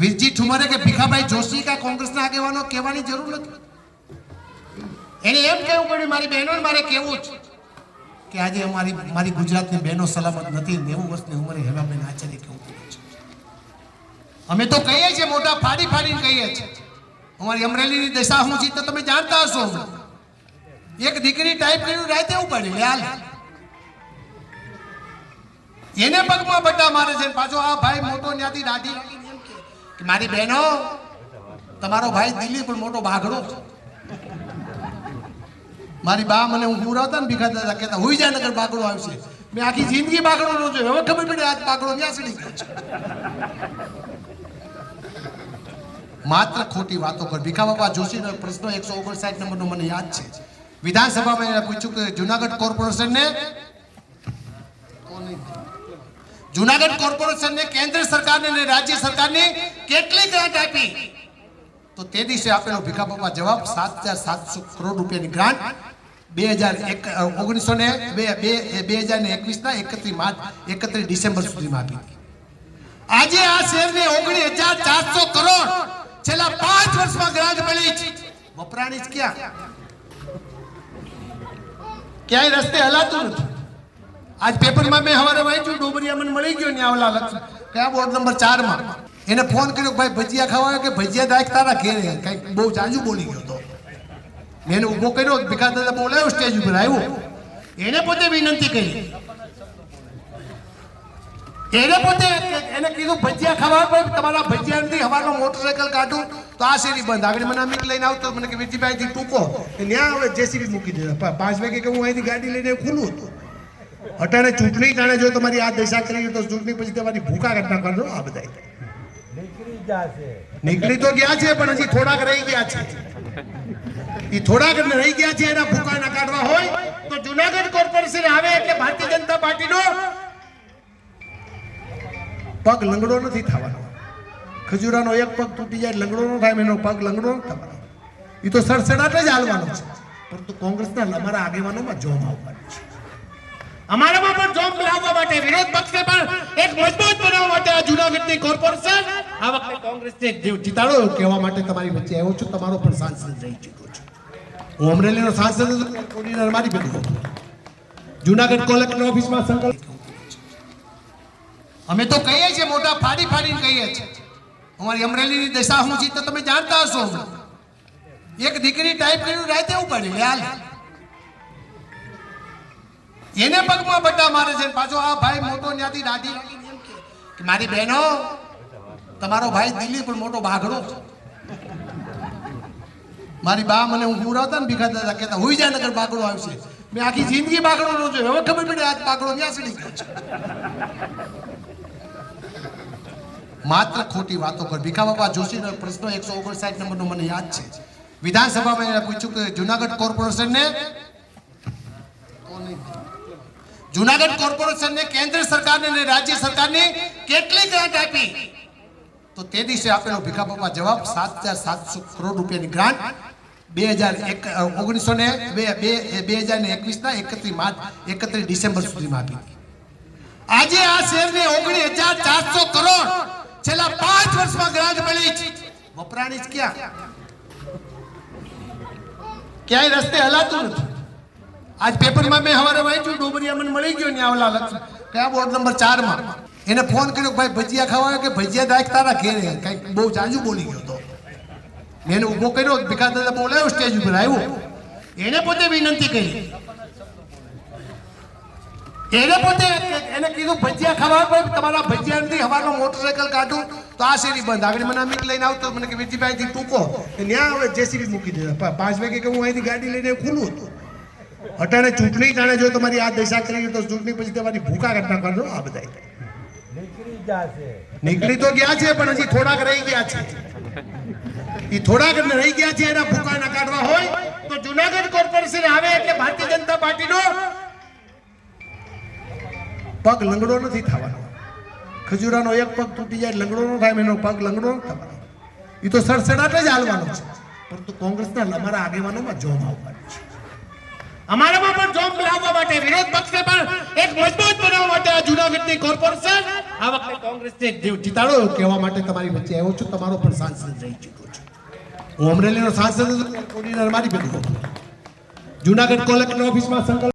વીરજી ઠુમરે કે ભીખાભાઈ જોશી કા કોંગ્રેસના આગેવાનો કહેવાની જરૂર નથી. એને એમ કહેવું પડ્યું મારી બહેનોને મારે કહેવું છે કે આજે મારી ગુજરાતની બહેનો સલામત નથી. 90 વર્ષની ઉંમરે હેમાબેન આચાર્ય કેવું પડ્યું છે. અમે તો કહીએ છીએ, મોટા ફાડીને કહીએ છીએ. અમારી અમરેલીની દશા શું છે તો તમે જાણતા હશો. એક દીકરી ટાઈપ કર્યું રાતે ઉપાડી લે હાલ, એને પગમાં બટ્ટા મારે છે. પાછો આ ભાઈ મોટો ત્યાંથી દાઢી રાખીને એમ કે મારી બહેનો તમારો ભાઈ દિલ્હી પણ મોટો બાઘડો છે. મારી બા મને હું પૂરાવતા ને ભીખા દાદા કહેતા હુઈ જાય નગર બાઘડો આવશે. મેં આખી જિંદગી બાઘડો નો જોયો, હવે ખબર પડી આજ બાઘડો ક્યાં ચડી ગયો છે. માત્ર ખોટી વાતો પર. ભીખા બાપા જોશીનો પ્રશ્ન 159 નંબરનો મને યાદ છે. વિધાનસભામાં એને પૂછ્યું કે જુનાગઢ કોર્પોરેશનને કેન્દ્ર સરકારને અને રાજ્ય સરકારને કેટલી ગ્રાન્ટ આપી? તો તે દિવસે આપેલો ભીખા બાપા જવાબ 7,700 કરોડ રૂપિયાની ગ્રાન્ટ 2021 ના 31 ડિસેમ્બર સુધીમાં આપી. આજે આ શહેરને 19,400 કરોડ છેલ્લા 5 વર્ષમાં ગ્રાન્ટ મળી છે. વપરાણી જ ક્યાં? ક્યાંય રસ્તે હલાતું નથી. આજ પેપરમાં મેં સવારે વાંચ્યું, ડોબરિયા મને મળી ગયો ને આવલા લક્ષ કયા બોર્ડ નંબર 4 માં. એને ફોન કર્યો, ભાઈ ભજીયા ખાવા કે ભજીયા દાખ તારા ઘેરે. કઈક બહુ જાજુ બોલી ગયો તો મેં એને ઉભો કર્યો. ભીખા દાદા બોલાયો, સ્ટેજ ઉપર આવ્યો. એને પોતે વિનંતી કરી, એને કીધું ભજીયા ખાવા પર તમારા ભજીયા નથી. હવારમાં મોટરસાયકલ કાઢું તો આ શેરી બંધ. આગળ મને અમીર લઈને આવતો, મને કે વીરજીભાઈ થી ટૂંકો ત્યાં હવે જેસીબી મૂકી દીધા. 5 વાગે કે હું અહીંથી ગાડી લઈને ખુલ્લું હતું. અટાણે ચૂંટણી ટાણે જો તમારી આ દશા કરી તો ચૂંટણી પછી તમારી ભૂખા ઘટના કરજો. આ બધા નીકળી તો ગયા છે, પણ હજી થોડાક રહી ગયા છે. એ થોડાક રહી ગયા છે, એના ભૂખા ના કાઢવા હોય તો જુનાગઢ કોર્પોરેશન આવે એટલે ભારતીય જનતા પાર્ટીનો પગ લંગડો નથી થવાનો. ખજૂરાનો એક પગ તૂટી જાય લંગડો નો થાય, એનો પગ લંગડો ન થવાનો. એ તો સડસડાટ જ હાલવાનો છે. પરંતુ કોંગ્રેસના અમારા આગેવાનોમાં જોમ આવવાનું છે. અમારામાં પણ જોમ લાવવા માટે, વિરોધ પક્ષને પણ એક મજબૂત બનાવવા માટે આ જુનાગઢની કોર્પોરેશન આ વખતે કોંગ્રેસને જીતાડો કહેવા માટે તમારી વચ્ચે આવ્યો છું. તમારો પણ સાંસદ રહી ચૂક્યો છું. હું અમરેલીનો સાંસદ હતો, કોર્ડિનેટર મારી ભેગો હતો. જુનાગઢ કલેક્ટર ઓફિસમાં સંકલ્પ. અમે તો કહીએ છીએ, મોટા ફાડીને કહીએ છીએ. અમારી અમરેલીની દશા શું છે તો તમે જાણતા હશો. એક દીકરી ટાઈપ કર્યું રાતે ઉપાડી લે હાલ, એને પગમાં બટ્ટા મારે છે. પાછો આ ભાઈ મોટો ત્યાંથી દાઢી રાખીને એમ કે મારી બહેનો તમારો ભાઈ દિલ્હી પણ મોટો બાઘડો છે. મારી બા મને હું પૂરાવતા ને ભીખા દાદા કહેતા હુઈ જાય નગર બાઘડો આવશે. મેં આખી જિંદગી બાઘડો નો જોયો, હવે ખબર પડી આજ બાઘડો ક્યાં ચડી ગયો છે. માત્ર ખોટી વાતો પર. ભીખા બાપા જોશીનો પ્રશ્ન 159 નંબરનો મને યાદ છે. વિધાનસભામાં એને પૂછ્યું કે જુનાગઢ કોર્પોરેશનને કેન્દ્ર સરકારને અને રાજ્ય સરકારને કેટલી ગ્રાન્ટ આપી? તો તે દિવસે આપેલો ભીખા બાપા જવાબ 7,700 કરોડ રૂપિયાની ગ્રાન્ટ 2021 ના 31 ડિસેમ્બર સુધીમાં આપી. આજે આ શહેરને 19,400 કરોડ છેલ્લા 5 વર્ષમાં ગ્રાન્ટ મળી છે. વપરાણી જ ક્યાં? ક્યાંય રસ્તે હલાતું નથી. આજ પેપરમાં મેં સવારે વાંચ્યું, ડોબરિયા મને મળી ગયો ને આવલા લક્ષ કયા બોર્ડ નંબર 4 માં. એને ફોન કર્યો, ભાઈ ભજીયા ખાવા કે ભજીયા દાખ તારા ઘેરે. કઈક બહુ જાજુ બોલી ગયો તો મેં એને ઉભો કર્યો. ભીખા દાદા બોલાયો, સ્ટેજ ઉપર આવ્યો. એને પોતે વિનંતી કરી, એને કીધું ભજીયા ખાવા પર તમારા ભજીયા નથી. હવારમાં મોટરસાયકલ કાઢું તો આ શેરી બંધ. આગળ મને અમીર લઈને આવતો, મને કે વીરજીભાઈ થી ટૂંકો ત્યાં હવે જેસીબી મૂકી દીધા. 5 વાગે કે હું અહીંથી ગાડી લઈને ખુલ્લું હતું. અટાણે ચૂંટણી ટાણે જો તમારી આ દશા કરી તો ચૂંટણી પછી તમારી ભૂખા ઘટના કરજો. આ બધા નીકળી તો ગયા છે, પણ હજી થોડાક રહી ગયા છે. એ થોડાક રહી ગયા છે, એના ભૂખા ના કાઢવા હોય તો જુનાગઢ કોર્પોરેશન આવે એટલે ભારતીય જનતા પાર્ટીનો પગ લંગડો નથી થવાનો. ખજૂરાનો એક પગ તૂટી જાય લંગડો નો થાય, એનો પગ લંગડો ન થવાનો. એ તો સડસડાટ જ હાલવાનો છે. પરંતુ કોંગ્રેસના અમારા આગેવાનોમાં જોમ આવવાનું છે. અમારામાં પણ જોમ લાવવા માટે, વિરોધ પક્ષને પણ એક મજબૂત બનાવવા માટે આ જુનાગઢની કોર્પોરેશન આ વખતે કોંગ્રેસને જીતાડો એવું કહેવા માટે તમારી વચ્ચે આવ્યો છું. તમારો પણ સાંસદ રહી ચૂક્યો છું. હું અમરેલીનો સાંસદ હતો, કોડીનાર મારી ભેગો હતો. જુનાગઢ કલેક્ટર ઓફિસમાં સંકલ્પ